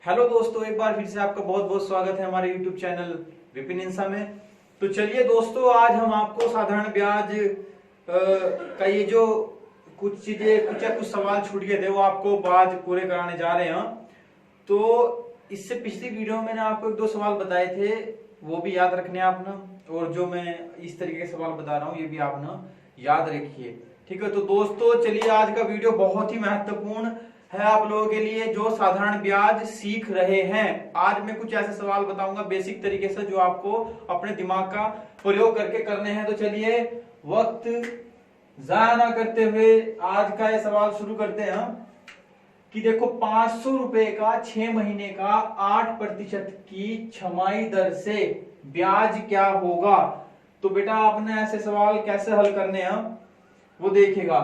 Hello दोस्तों, एक बार फिर से आपका बहुत बहुत स्वागत है हमारे YouTube चैनल विपिन इंसा में। तो चलिए दोस्तों, आज हम आपको साधारण ब्याज का ये जो कुछ चीजें कुछ सवाल छूट गए थे वो आपको आज पूरे कराने जा रहे हैं। तो इससे पिछली वीडियो में मैंने आपको एक दो सवाल बताए थे, वो भी याद रखने आपने, और जो मैं इस तरीके के सवाल बता रहा हूँ ये भी आपने याद रखिए। ठीक है, तो दोस्तों चलिए, आज का वीडियो बहुत ही महत्वपूर्ण है आप लोगों के लिए जो साधारण ब्याज सीख रहे हैं। आज मैं कुछ ऐसे सवाल बताऊंगा बेसिक तरीके से जो आपको अपने दिमाग का प्रयोग करके करने हैं। तो चलिए, वक्त जाया ना करते हुए आज का ये सवाल शुरू करते हैं कि देखो, 500 रुपए का 6 महीने का 8% की छमाही दर से ब्याज क्या होगा। तो बेटा, आपने ऐसे सवाल कैसे हल करने हैं वो देखेगा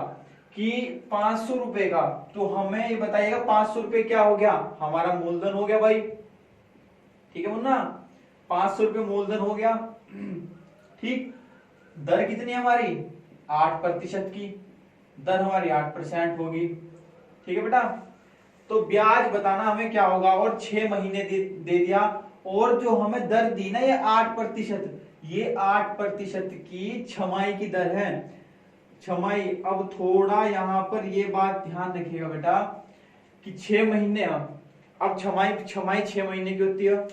कि 500 रुपए का, तो हमें ये बताइएगा 500 रुपए क्या हो गया, हमारा मूलधन हो गया भाई। ठीक है मुन्ना, 500 रुपए मूलधन हो गया। ठीक, दर कितनी है हमारी, 8% की दर हमारी 8% होगी। ठीक है बेटा, तो ब्याज बताना हमें क्या होगा, और 6 महीने दे दिया, और जो हमें दर दी ना ये 8%, ये 8% की छमाही की दर है, छमाही। अब थोड़ा यहां पर ये बात ध्यान रखिएगा बेटा कि 6 महीने, अब छमाही छमाही 6 महीने की होती है,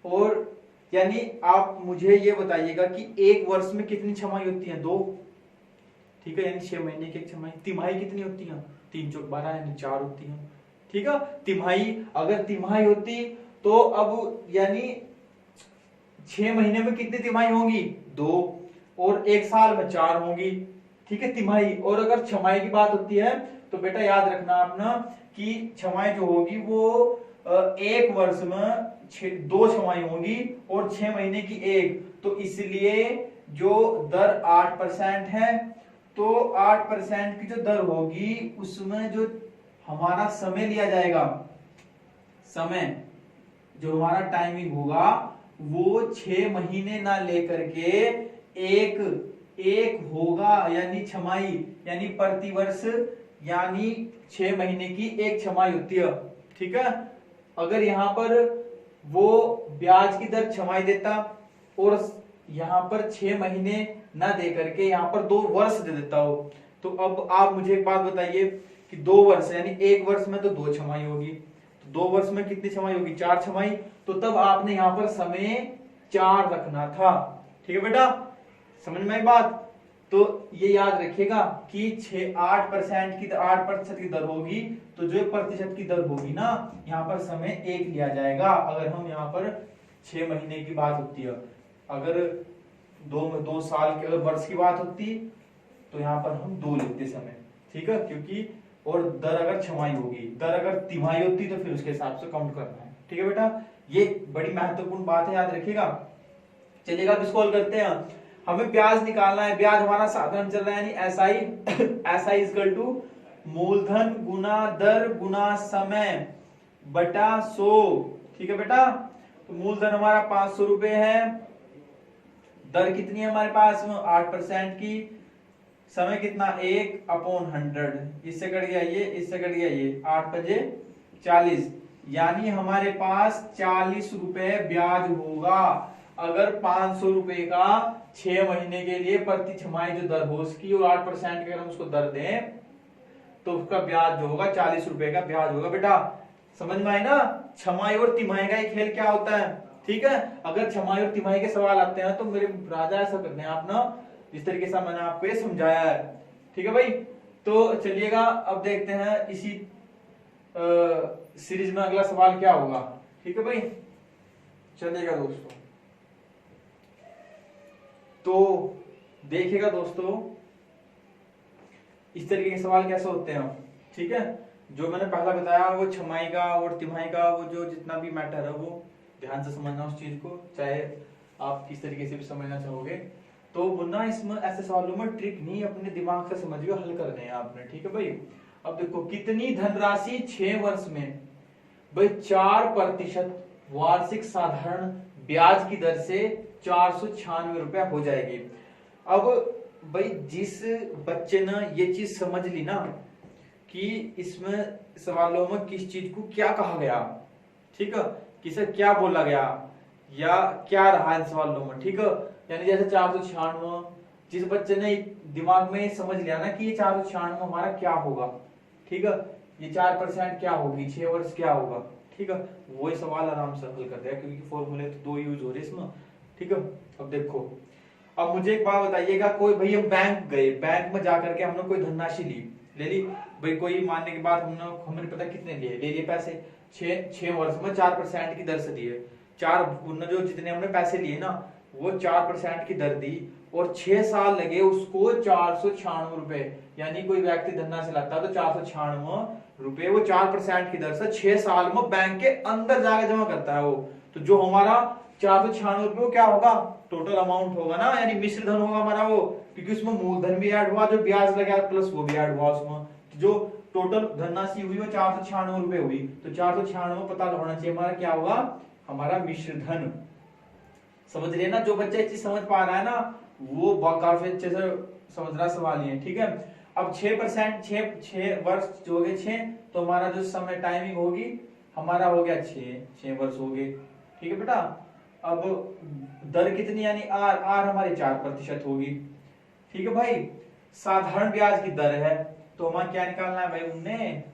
और यानी आप मुझे ये बताइएगा कि एक वर्ष में कितनी छमाही होती है, 2। ठीक है, यानी 6 महीने की एक छमाही। तिमाही कितनी होती है, 3 चौक 12 यानी 4 होती है। ठीक है, तिमाही, अगर तिमाही होती तो अब यानी 6 महीने में कितनी तिमाही होंगी, 2, और एक साल में 4 होंगी। ठीक है, तिमाही। और अगर छमाही की बात होती है तो बेटा याद रखना अपना कि छमाही जो होगी वो एक वर्ष में 2 छमाही होंगी और 6 महीने की एक। तो इसलिए जो दर 8% है, तो 8% की जो दर होगी उसमें जो हमारा समय लिया जाएगा, समय जो हमारा टाइमिंग होगा वो 6 महीने ना लेकर के एक होगा, यानी छमाही, यानी प्रतिवर्ष, यानी 6 महीने की एक छमाही होती है। ठीक है, अगर यहां पर वो ब्याज की दर छमाही देता और यहां पर 6 महीने ना दे करके यहां पर 2 वर्ष दे देता हो, तो अब आप मुझे एक बात बताइए कि 2 वर्ष यानी एक वर्ष में तो 2 छमाही होगी, तो 2 वर्ष में कितनी छमाही होगी, 4 छमाही। तो तब आपने यहां पर समय 4 रखना था। ठीक है बेटा, समझ में आई बात। तो ये याद रखिएगा कि 8% की दर होगी, तो जो प्रतिशत की दर होगी ना, यहाँ पर समय 1 लिया जाएगा। अगर हम यहाँ पर 6 महीने की बात होती है, अगर 2 साल के अगर वर्ष की बात होती तो यहाँ पर हम 2 लेते समय। ठीक है, क्योंकि और दर अगर छमाही होगी, दर अगर तिमाही होती तो फिर उसके हिसाब से काउंट करना है। ठीक है बेटा, ये बड़ी महत्वपूर्ण बात है, याद रखिएगा। चलिएगा, अब इसको हल करते हैं। हमें ब्याज निकालना है, ब्याज हमारा साधारण चल रहा है, यानी एसआई इक्वल टू मूलधन गुना दर गुना समय बटा 100। ठीक है बेटा, तो मूलधन हमारा 500 रुपए है, दर कितनी है हमारे पास में 8% की, समय कितना 1/100, इससे कट गया ये, इससे कट गया ये, 8 बजे 40, यानी हमारे पास 40 रुपए ब्याज होगा। अगर 500 रुपए का 6 महीने के लिए प्रति छमाही जो दर हो उसकी, और 8% की अगर हम उसको दर दें तो उसका ब्याज जो होगा 40 रुपए का ब्याज होगा। बेटा समझ में आई ना, छमाही और तिमाही का खेल क्या होता है। ठीक है, अगर छमाही और तिमाही के सवाल आते हैं तो मेरे राजा ऐसा करते हैं आप ना, जिस तरीके से मैंने आपको ये समझाया है। ठीक है भाई, तो चलिएगा अब देखते हैं इसी सीरीज में अगला सवाल क्या होगा। ठीक है भाई, चलिएगा दोस्तों, तो देखिएगा दोस्तों इस तरीके के सवाल कैसे होते हैं। ठीक है, जो मैंने पहला बताया वो छमाही का और तिमाही का वो जो जितना भी मैटर है वो ध्यान से समझना उस चीज को, चाहे आप किस तरीके से भी समझना चाहोगे। तो मुन्ना, इसमें ऐसे सवालों में ट्रिक नहीं, अपने दिमाग से समझिए, हल करने हैं आपने। ठीक है भाई, अब देखो कितनी धनराशि 6 वर्ष में, भाई 4% वार्षिक साधारण ब्याज की दर से 496 रुपया हो जाएगी। अब भाई जिस बच्चे ने ये चीज समझ ली ना कि इसमें सवालों में किस चीज को क्या कहा गया, ठीक है, किसे क्या बोला गया या क्या रहा इन सवालों में, ठीक है। यानी जैसे 496, जिस बच्चे ने दिमाग में समझ लिया ना कि ये 496 हमारा क्या होगा, ठीक है, ये 4% क्या होगी, 6 वर्ष क्या होगा, ठीक है, वही सवाल आराम से हल कर देगा, क्योंकि फॉर्मूले तो दो यूज हो रहे इसमें, ठीक है। अब देखो, अब मुझे एक बात बताइएगा, कोई भैया बैंक गए, बैंक में जाकर के हमने कोई धनराशि ले ली भाई, कोई मानने के बाद हमने पता कितने ले लिए पैसे, 6 वर्ष में 4% की दर से दिए, जो जितने हमने पैसे लिए ना वो 4% की दर दी, और 6 साल लगे उसको 496 रुपए, यानी कोई व्यक्ति धनराशि लाता है तो 496 रुपए वो 4% की दर से 6 साल में बैंक के अंदर जाकर जमा करता है वो, तो जो हमारा 496 रुपए क्या होगा, टोटल अमाउंट होगा ना, यानी मिश्र धन होगा हमारा वो, क्योंकि उसमें मूलधन भी ऐड हुआ, जो ब्याज लगा प्लस वो भी ऐड हुआ उसमें, जो टोटल धनराशि हुई वो 496 रुपए हुई, तो 496 पता होना चाहिए हमारा क्या होगा, हमारा मिश्र धन। समझ रहे ना, जो बच्चा ये चीज समझ पा रहा है ना वो काफी अच्छे से समझ रहा सवाल ये, ठीक है। अब 6% 6 वर्ष जो हो गए 6, तो हमारा जो समय टाइमिंग होगी हमारा हो गया 6 वर्ष हो गए, ठीक है बेटा। अब दर कितनी, यानी आर हमारी 4% होगी, ठीक है भाई। साधारण ब्याज की दर है, तो हमें क्या निकालना है भाई,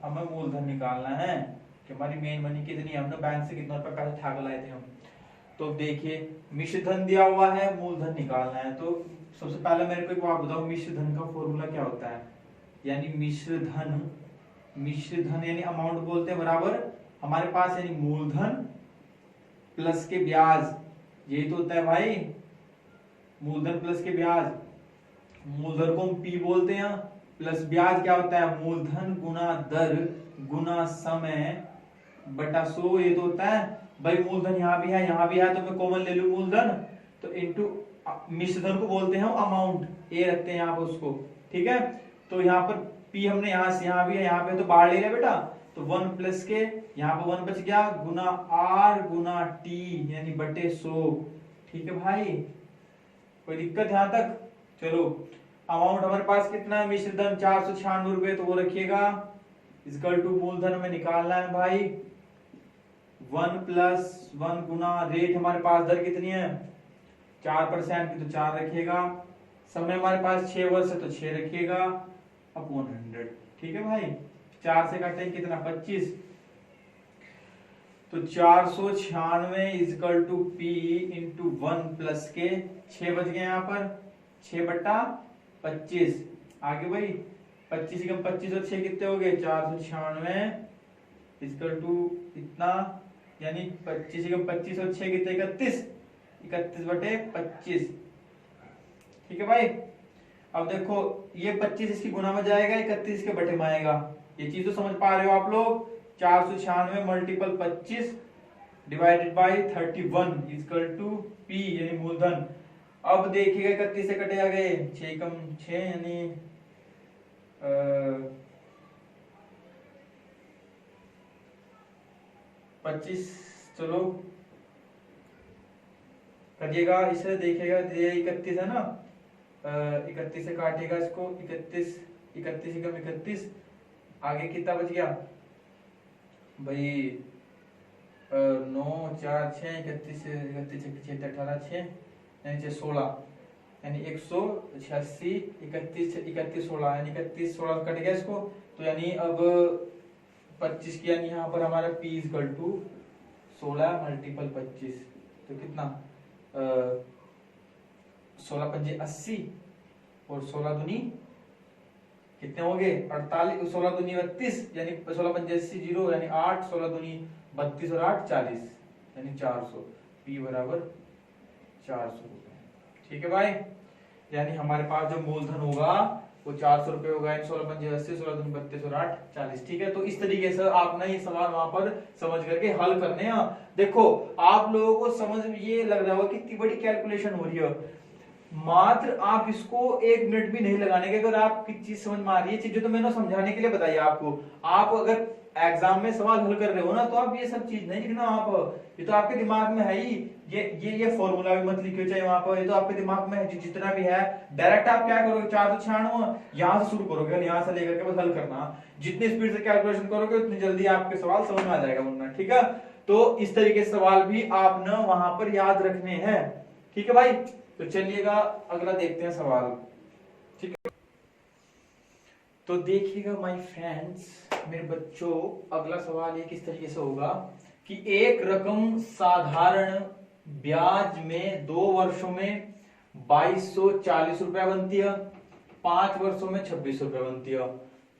हमें मूलधन निकालना है कि हमारी मेन मनी कितनी है, हमने बैंक से कितना रुपए पैसे ठाक लाए थे हम। तो देखिए मिश्र धन दिया हुआ है, मूलधन निकालना है, तो सबसे पहले मेरे को एक बात बताओ, मिश्र धन का फॉर्मूला क्या होता है, यानी मिश्र धन यानी अमाउंट बोलते हैं बराबर हमारे पास, यानी मूलधन प्लस के ब्याज, यही तो होता है भाई, मूलधन प्लस के ब्याज, मूलधन को हम पी बोलते हैं, प्लस ब्याज क्या होता है, मूलधन गुना दर गुना समय बटा 100, ये तो होता है भाई। मूलधन यहाँ भी है तो मैं कॉमन ले लूं मूलधन, तो इनटू मिश्र धन को बोलते हैं अमाउंट, ए रखते हैं यहाँ पर उसको, ठीक है। तो यहाँ पर पी हमने यहाँ से यहाँ भी है, यहाँ पे तो बाहर ले लिया बेटा, तो 1 प्लस के यहाँ पे 1 बच गया गुना आर गुना टी यानी बटे 100, ठीक है भाई, कोई दिक्कत यहाँ तक। चलो अमाउंट हमारे पास कितना है, मिश्र धन 496 रुपए, तो वो रखिएगा इक्वल टू मूलधन में निकालना है भाई 1 प्लस 1 गुना रेट, हमारे पास दर कितनी है 4% की, तो 4 रखिएगा, समय हमारे पास 6 वर्ष है तो 6 रखिएगा अपॉन 100, ठीक है भाई। 4 से काटे कितना 25, तो 496 equal to P into 1 plus के 6 बच गए यहाँ पर, 6 बटा 25, आगे भाई 25 से कम 25 और 6 कितने हो गए 496 इक्वल टू इतना, यानी 25 से कम 25 और 6 कितने 31 बटे 25, ठीक है भाई। अब देखो ये 25 इसकी गुना में जाएगा, 31 के बटे में आएगा, ये चीज तो समझ पा रहे हो आप लोग। 496 multiple 25 divided by 31 equal to P यानी मूलधन। अब देखिएगा 31 से कटे आ गए 6 कम 6 यानी 25, चलो करिएगा इसे, देखिएगा ये 31 है ना, 31 से काटिएगा इसको, 31 कम 31, आगे कितना बच गया भाई 9 4 6 31 6 18 6 यानी 16 यानी 186 31 16 यानी 31 16 कट गया इसको, तो यानी अब 25 की यानी यहाँ पर हमारा p इक्वल टू 16 मल्टीपल 25, तो कितना 16 पंजे 80 और 16 दूनी कितने हो गए 48, 16 दूनी 32 यानी 16 पंजे 80 0 यानी 8, 16 दूनी 32 और 8 40 यानी 400, p बराबर 400 रुपए, ठीक है भाई। यानी हमारे पास जो मूलधन होगा वो 400 रुपए होगा, 16 पंजे 80 16 दूनी 32 और 8 40, ठीक है। तो इस तरीके से आपने ये सवाल वहां पर समझ करके हल करने हैं। देखो आप लोगों को समझ में ये लग रहा होगा कितनी बड़ी कैलकुलेशन हो रही है, मात्र आप इसको 1 मिनट भी नहीं लगाने के, अगर आपकी चीज समझ में आ रही है, चीजें तो मैंने समझाने के लिए बताई आपको। आप अगर एग्जाम में सवाल हल कर रहे हो ना तो आप ये सब चीज नहीं लिखना, आप ये तो आपके दिमाग में है ही, ये फॉर्मूला भी मत लिखियो चाहे वहां पर, ये तो आपके दिमाग में है जितना भी है। डायरेक्ट आप क्या करोगे 496 यहाँ से शुरू करोगे, यहाँ से लेकर के बस हल करना, जितनी स्पीड से कैलकुलेशन करोगे उतनी जल्दी आपके सवाल समझ में आ जाएगा वरना, ठीक है। तो इस तरीके से सवाल भी आपने वहां पर याद रखने हैं। ठीक है भाई, तो चलिएगा अगला देखते हैं सवाल। ठीक है, तो देखिएगा माय फ्रेंड्स, मेरे बच्चों, अगला सवाल ये किस तरीके से होगा कि एक रकम साधारण ब्याज में 2 वर्षों में 2240 रुपया बनती है, 5 वर्षों में 26 रुपया बनती है।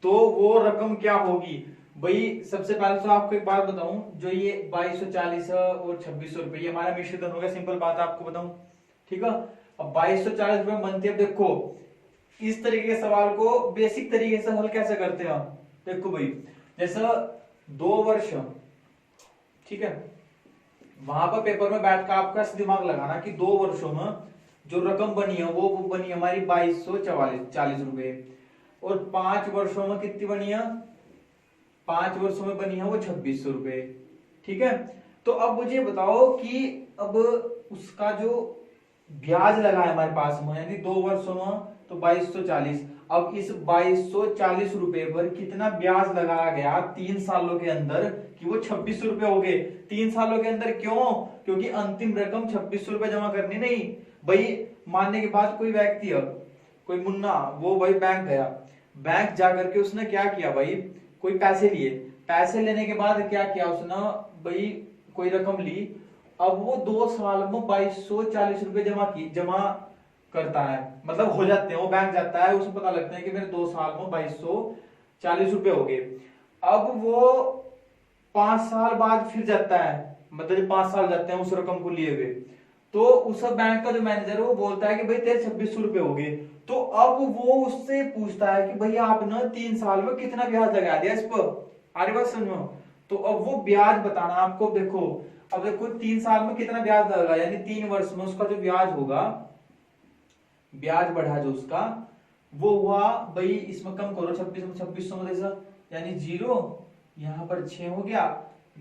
तो वो रकम क्या होगी भाई? सबसे पहले तो आपको एक बात बताऊं, जो ये 2240 और 2600 रुपये ये हमारा मिश्र धन होगा। सिंपल बात आपको बताऊं, ठीक है। अब 2240 रुपये बनती है। देखो इस तरीके के सवाल को बेसिक तरीके से हल कैसे करते हैं हम? देखो भाई, जैसा 2 वर्ष, ठीक है, वहां पर पेपर में बैठ कर आपका दिमाग लगाना कि 2 वर्षों में जो रकम बनी है वो बनी हमारी 2240 रुपए, और 5 वर्षों में कितनी बनी है? 5 वर्षों में बनी है वो 2600 रुपए। ठीक है, तो अब मुझे बताओ कि अब उसका जो ब्याज लगा है हमारे पास में, यानी 2 वर्षों में तो 2240, अब इस 2240 रुपए पर कितना ब्याज लगाया गया 3 सालों के अंदर कि वो 2600 रुपए हो गए। 3 सालों के अंदर क्यों? क्योंकि अंतिम रकम 2600 रुपए जमा करनी नहीं भाई। मानने के बाद कोई व्यक्ति है, कोई मुन्ना, वो भाई बैंक गया, बैंक जाकर के उसने क्या किया भाई, कोई पैसे लिए, पैसे लेने के बाद क्या किया उसने भाई, कोई रकम ली। अब वो 2 साल में 2240 रुपए जमा करता है, मतलब हो जाते हैं। वो बैंक जाता है, उसे पता लगता है कि मेरे 2 साल में 2240 रुपए हो गए। अब वो 5 साल बाद फिर जाता है, मतलब 5 साल जाते हैं उस रकम को लिए हुए, तो उस बैंक का जो मैनेजर है वो बोलता है कि भाई तेरे 2600 रुपए हो गए। तो अब वो उससे पूछता है कि भाई आपने 3 साल में कितना ब्याज लगा दिया इस पर। आगे बात समझो, तो अब वो ब्याज बताना आपको। देखो अब देखो 3 साल में कितना ब्याज लगा, यानी 3 वर्ष में उसका जो ब्याज होगा, ब्याज बढ़ा जो उसका, वो हुआ भाई, इसमें कम करो 2600 में जैसा, यानी 0, यहाँ पर 6 हो गया,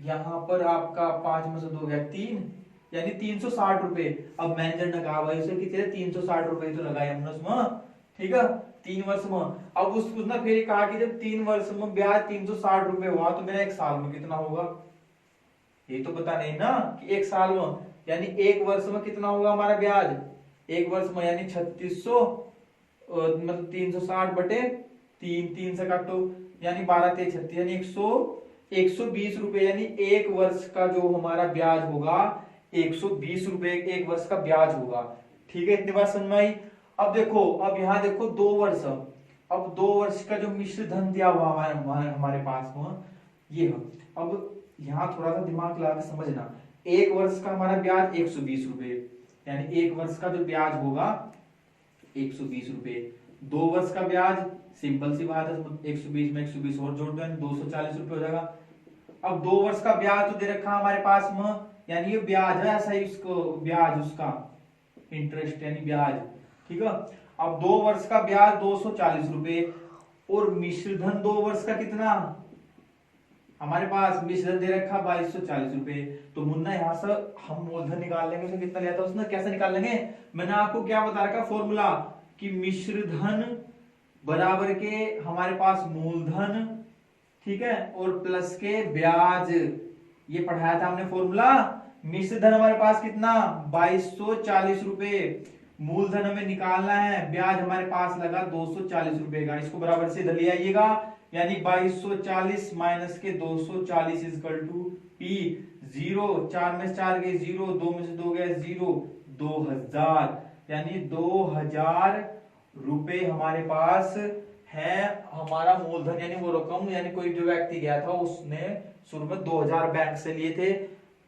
यहाँ पर आपका 5 में से 2 गया 3, यानी 360 रुपए। अब मैनेजर ने कहा भाई उसे कितने 360 रुपए तो लगाए हमने उसमें, ठीक है, 3 वर्ष में। अब उसने फिर कहा कि जब 3 वर्ष में ब्याज 360 रुपए हुआ तो मेरा 1 साल में कितना होगा? ये तो पता नहीं ना कि 1 साल में, यानी 1 वर्ष में कितना होगा हमारा ब्याज? 1 वर्ष में यानी 3600, मतलब 360 बटे 3 से काटो, यानी 12 3 36, यानी 120 रुपए, यानी 1 वर्ष का जो हमारा ब्याज होगा 120 रुपए 1 वर्ष का ब्याज होगा। ठीक है, इतनी बात समझ में आई। अब देखो, अब यहाँ देखो 2 वर्ष, अब 2 वर्ष का जो मिश्र धन दिया हुआ हमारे पास में ये है। अब यहाँ थोड़ा सा दिमाग लगा के समझना, 1 वर्ष का हमारा ब्याज 120 रुपए, यानी 1 वर्ष का जो ब्याज होगा 120 रुपए। 2 वर्ष का ब्याज सिंपल सी बात है, 120 में 120 और जोड़ दो, यानी 240 रुपए हो जाएगा। अब 2 वर्ष का ब्याज तो दे रखा हमारे पास में, यानी ये ब्याज है, ऐसा ही उसको ब्याज, उसका इंटरेस्ट यानी ब्याज। ठीक है, अब 2 वर्ष का ब्याज 240 रुपए, और मिश्र धन 2 वर्ष का कितना हमारे पास? मिश्र धन दे रखा 2240 रुपए। तो मुन्ना यहाँ से हम मूलधन निकाल लेंगे, उसने कितना लिया था उसने, कैसे निकाल लेंगे? मैंने आपको क्या बता रखा फॉर्मूला, कि मिश्र धन बराबर के हमारे पास मूलधन, ठीक है, और प्लस के ब्याज। ये पढ़ाया था हमने फॉर्मूला। मिश्र धन हमारे पास कितना 2240 रुपए, मूलधन हमें निकालना है, ब्याज हमारे पास लगा 240 रुपए का। इसको बराबर से इधर ले आइएगा, यानी 2240 माइनस के 240 इक्वल टू पी। 0 4 में से 4 गए 0, 2 में से 2 गए 0, 2000, यानी 2000 रुपए हमारे पास है हमारा मूलधन, यानी वो रकम, यानी कोई जो व्यक्ति गया था उसने शुरू में 2000 बैंक से लिए थे।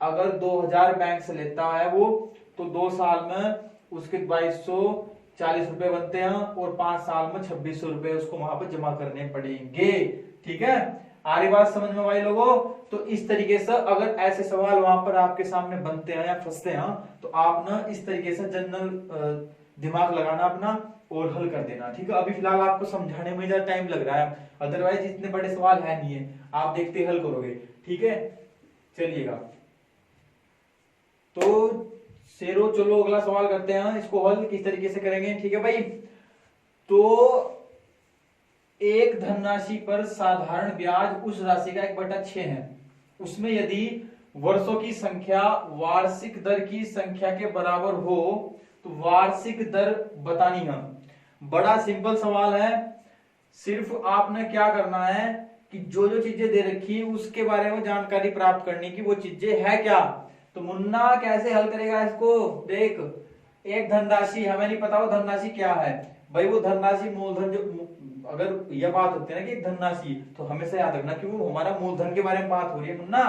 अगर 2000 बैंक से लेता है वो, तो 2 साल में उसके 2240 रुपए बनते हैं, और 5 साल में 2600 रुपए उसको वहां पर जमा करने पड़ेंगे। ठीक है, आगे बात समझ में भाई लोगों? तो इस तरीके से अगर ऐसे सवाल वहां पर आपके सामने बनते हैं या फंसते हैं, तो आप ना इस तरीके से जनरल दिमाग लगाना अपना और हल कर देना। ठीक है, अभी फिलहाल आपको समझाने में ज्यादा टाइम लग रहा है, अदरवाइज इतने बड़े सवाल है नहीं है, आप देखते हल करोगे। ठीक है, चलिएगा, तो शेरो चलो अगला सवाल करते हैं, इसको हल किस तरीके से करेंगे। ठीक है भाई, तो एक धनराशि पर साधारण ब्याज उस राशि का 1/6 है, उसमें यदि वर्षों की संख्या वार्षिक दर की संख्या के बराबर हो तो वार्षिक दर बतानी है। बड़ा सिंपल सवाल है, सिर्फ आपने क्या करना है कि जो जो चीजें दे रखी है उसके बारे में जानकारी प्राप्त करनी की वो चीजें है क्या। तो मुन्ना कैसे हल करेगा इसको, देख एक धनराशि हमें नहीं पता वो धनराशि क्या है भाई, वो धनराशि मूलधन जो अगर यह बात होती है ना कि धनराशि तो हमेशा याद रखना कि वो हमारा मूलधन के बारे में बात हो रही है मुन्ना।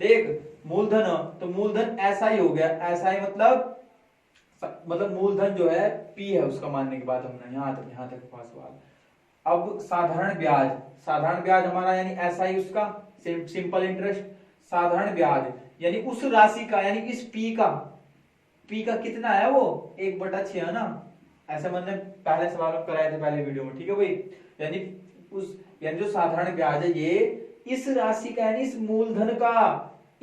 देख मूलधन तो मूलधन ऐसा ही हो गया, ऐसा ही मतलब मूलधन जो है पी है उसका मानने के बाद हमने यहाँ तक पास सवाल। अब साधारण ब्याज हमारा यानी ऐसा ही उसका सिंपल इंटरेस्ट, साधारण ब्याज यानी उस राशि का यानी इस पी का कितना है वो 1/6 है ना, ऐसे मैंने पहले सवाल में कराए थे पहले वीडियो में, ठीक है भाई। यानी जो साधारण ब्याज है ये इस राशि का यानी इस मूलधन का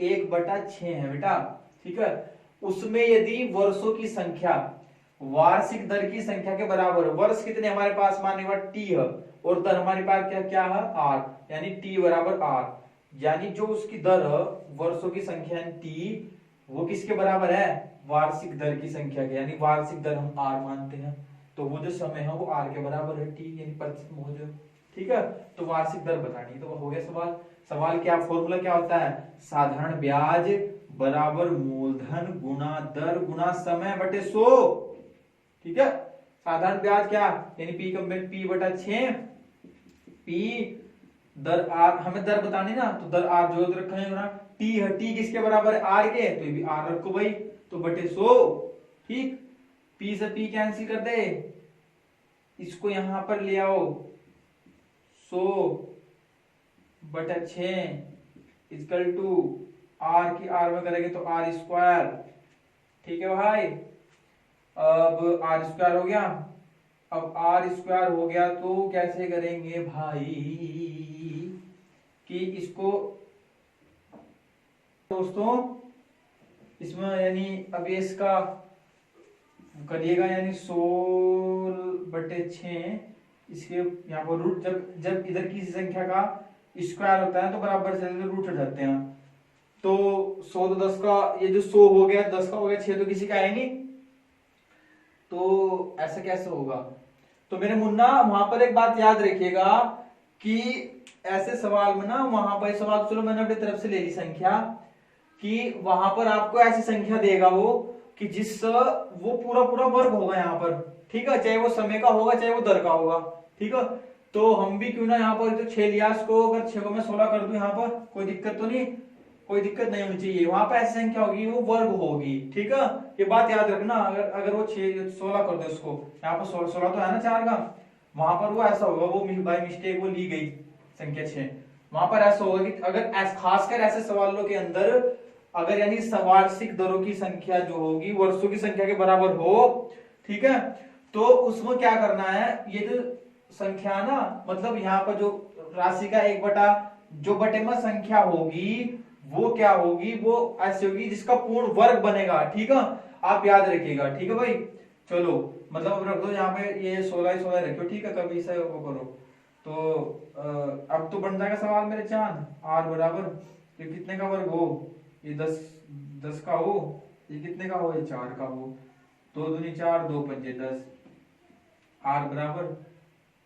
1/6 है बेटा, ठीक है। उसमें यदि वर्षों की संख्या वार्षिक दर की संख्या के बराबर, वर्ष कितने हमारे पास मानने वाला टी है और दर हमारे पास क्या क्या है आर, यानी टी बराबर आर, यानी जो उसकी दर है वर्षों की संख्या टी वो किसके बराबर है वार्षिक दर की संख्या के, यानी वार्षिक दर हम आर मानते हैं तो वो जो समय है वो आर के बराबर है टी यानी 25 ठीक है। तो वार्षिक दर बतानी तो हो गया सवाल क्या फॉर्मूला क्या होता है, साधारण ब्याज बराबर मूलधन गुणा दर गुणा समय बटे 100, ठीक है। साधारण ब्याज क्या यानी P/6 P दर आर, हमें दर बतानी ना तो दर आर जो रखा है ना, टी है टी किसके बराबर है आर के, तो ये भी आर रखो भाई तो बटे 100, ठीक। पी से पी कैंसिल कर दे, इसको यहां पर ले आओ 100/6 इक्वल टू आर की आर में करेंगे तो आर स्क्वायर, ठीक है भाई। अब आर स्क्वायर हो गया, अब आर स्क्वायर हो गया तो कैसे करेंगे भाई कि इसको दोस्तों इसमें यानी अब इसका करिएगा यानी 100/6 इसके यहाँ पर रूट, जब इधर की संख्या का स्क्वायर होता है तो बराबर से रूट हट जाते हैं, तो 100 तो 10 का ये जो 100 हो गया 10 का हो गया 6 तो किसी का है नहीं, तो ऐसा कैसे होगा। तो मेरे मुन्ना वहां पर एक बात याद रखिएगा कि ऐसे सवाल में ना वहां पर सवाल चलो मैंने अपनी तरफ से ले ली संख्या कि वहां पर आपको ऐसी संख्या देगा वो कि जिससे वो पूरा वर्ग होगा यहाँ पर, ठीक है, चाहे वो समय का होगा चाहे वो दर का होगा, ठीक है। तो हम भी क्यों ना यहाँ पर जो 6 लिया इसको अगर 6 को मैं 16 कर दूं यहाँ पर कोई दिक्कत तो नहीं, कोई दिक्कत नहीं होनी चाहिए, वहां पर ऐसी संख्या होगी वो वर्ग होगी, ठीक है। ये बात याद रखना, अगर वो 16 कर दो उसको यहाँ पर 16 तो है ना 4 का, वहां पर वो ऐसा होगा वो बाय मिस्टेक वो ली गई संख्या 6, वहां पर ऐसा होगा कि अगर खासकर ऐसे सवालों के अंदर अगर यानी वार्षिक दरों की संख्या जो होगी वर्षों की संख्या के बराबर हो, ठीक है, तो उसमें क्या करना है, ये जो संख्या ना मतलब यहाँ पर जो राशि का 1 में संख्या होगी वो क्या होगी, वो ऐसी होगी जिसका पूर्ण वर्ग बनेगा, ठीक है, आप याद रखिएगा, ठीक है भाई। चलो मतलब अब रख दो यहाँ पे ये 16 रखो, ठीक है, कभी से वो करो तो अब तो बन जाएगा सवाल मेरे चांद, आर बराबर ये कितने का वर्ग हो, ये 10 का हो, ये कितने का हो, ये 4 का हो, 2 दूनी 4 2 पंजे 10, आर बराबर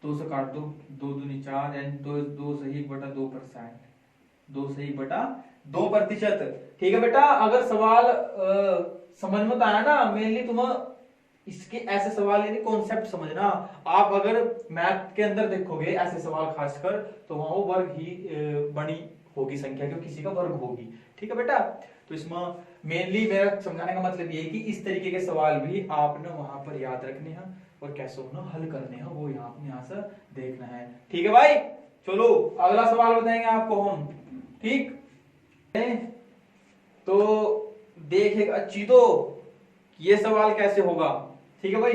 2 से काट दो 2 दूनी 4 यानी 2 सही 1/2%, 2 सही 2%, ठीक है बेटा। अगर सवाल समझ में आया ना, मेनली तुम्हें इसके ऐसे सवाल यानी कॉन्सेप्ट समझना, आप अगर मैथ के अंदर देखोगे ऐसे सवाल खासकर तो वहां वो वर्ग ही बनी होगी संख्या क्योंकि किसी का वर्ग होगी, ठीक है बेटा। तो इसमें मेनली मेरा समझाने का मतलब ये है कि इस तरीके के सवाल भी आपने वहां पर याद रखने हैं और कैसे उन्हें हल करने हैं वो यहाँ से देखना है, ठीक है भाई। चलो अगला सवाल बताएंगे आपको हम, ठीक। तो देखेगा चीतो ये सवाल कैसे होगा, ठीक है भाई,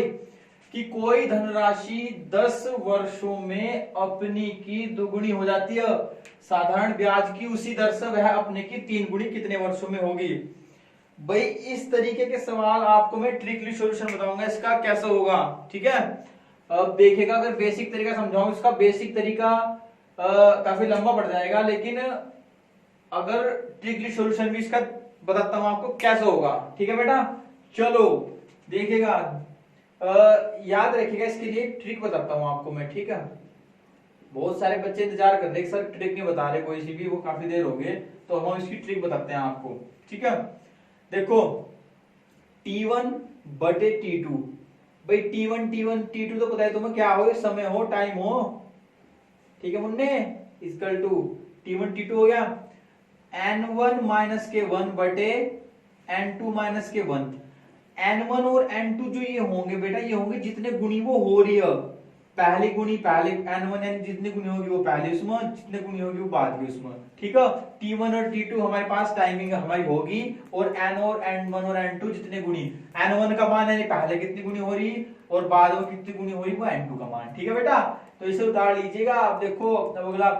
कि कोई धनराशि 10 वर्षों में अपनी की दुगुनी हो जाती है, साधारण ब्याज की उसी दर से वह अपने की 3 गुनी कितने वर्षों में होगी। भाई इस तरीके के सवाल आपको मैं ट्रिकली सॉल्यूशन बताऊंगा इसका कैसे होगा, ठीक है। अब देखिएगा अगर बेसिक तरीका समझाऊं इसका बेसिक तरीका काफी लंबा पड़ जाएगा, लेकिन अगर ट्रिकली सॉल्यूशन भी इसका बताता हूं आपको कैसे होगा। ठीक है बेटा, चलो देखिएगा, याद रखिएगा, इसके लिए ट्रिक बताता हूं आपको मैं। ठीक है, बहुत सारे बच्चे इंतजार कर रहे सर ट्रिक नहीं बता रहे कोई सी भी, वो काफी देर हो गए, तो हम इसकी ट्रिक बताते हैं आपको। ठीक है, देखो T1 बटे T2, भाई T1 T2 तो पता है तुम्हें क्या हो, समय हो, टाइम हो। ठीक है मुन्ने, इक्वल टू T1 T2 हो गया N1 माइनस के 1 बटे N2 माइनस के 1। N1 और N2 जो ये होंगे बेटा, ये होंगे जितने गुणी वो हो रही है, पहली गुणी पहले N1 यानी जितनी गुणी होगी वो पहले उसमें, जितने गुणी होगी वो बाद की उसमें। ठीक है, T1 और T2 हमारे पास टाइमिंग हमारी होगी, और N और N1 और N2 जितने गुणी, N1 का मान यानी पहले कितनी गुणी हो रही और बाद में कितनी गुणी हो रही वो N2 का मान। ठीक है बेटा, तो इसे उतार लीजिएगा। अब देखो अगला,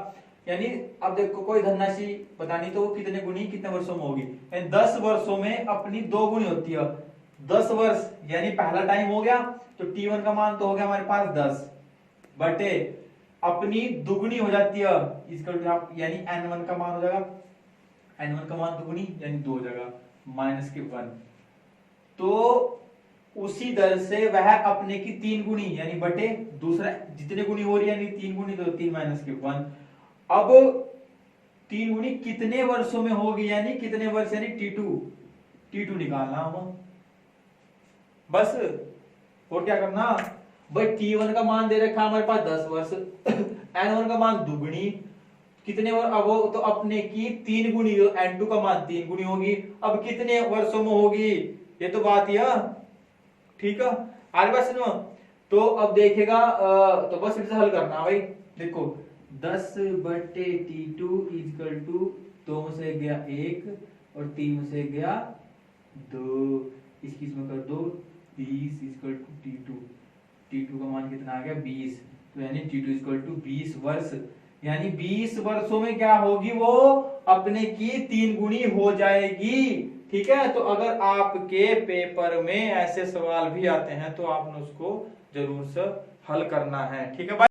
यानी अब देखो कोई धनराशि बतानी तो वो कितने गुणी कितने वर्षों में होगी, यानी 10 वर्षों में अपनी 2 गुणी होती है। 10 वर्ष यानी पहला टाइम हो गया, तो T1 का मान तो हो गया हमारे पास 10 बटे अपनी दुगुनी हो जाती है इसका, यानी N1 का मान हो जाएगा, N1 का मान दुगुनी यानी 2 हो जाएगा माइनस के 1। तो उसी दर से वह अपने की 3 गुणी यानी बटे दूसरा जितने गुणी हो रही है, यानी 3 गुणी तो 3 माइनस के 1। अब 3 गुणी कितने वर्षों में होगी, यानी कितने वर्ष, यानी T2 निकालना हम बस। और क्या करना भाई, T1 का मान दे रखा हमारे पास 10 वर्ष, N1 का मान दुगुनी कितने अब वो तो अपने की 3 गुणी, N2 का मान 3 गुणी होगी, अब कितने वर्षों में होगी ये तो बात ही है। ठीक है, आगे बात सुनो, तो अब देखेगा तो बस फिर से हल करना भाई। देखो 10 बटे T2 इक्वल टू 2 में से गया 1 और 3 में से गया 2, इसकी इसमें कर दो 20 इक्वल टू T2 का मान कितना आ गया 20, तो यानी T2 इक्वल टू 20 वर्ष, यानी 20 वर्षों में क्या होगी वो अपने की 3 गुणी हो जाएगी। ठीक है, तो अगर आपके पेपर में ऐसे सवाल भी आते हैं तो आपने उसको जरूर से हल करना है। ठीक है भाई।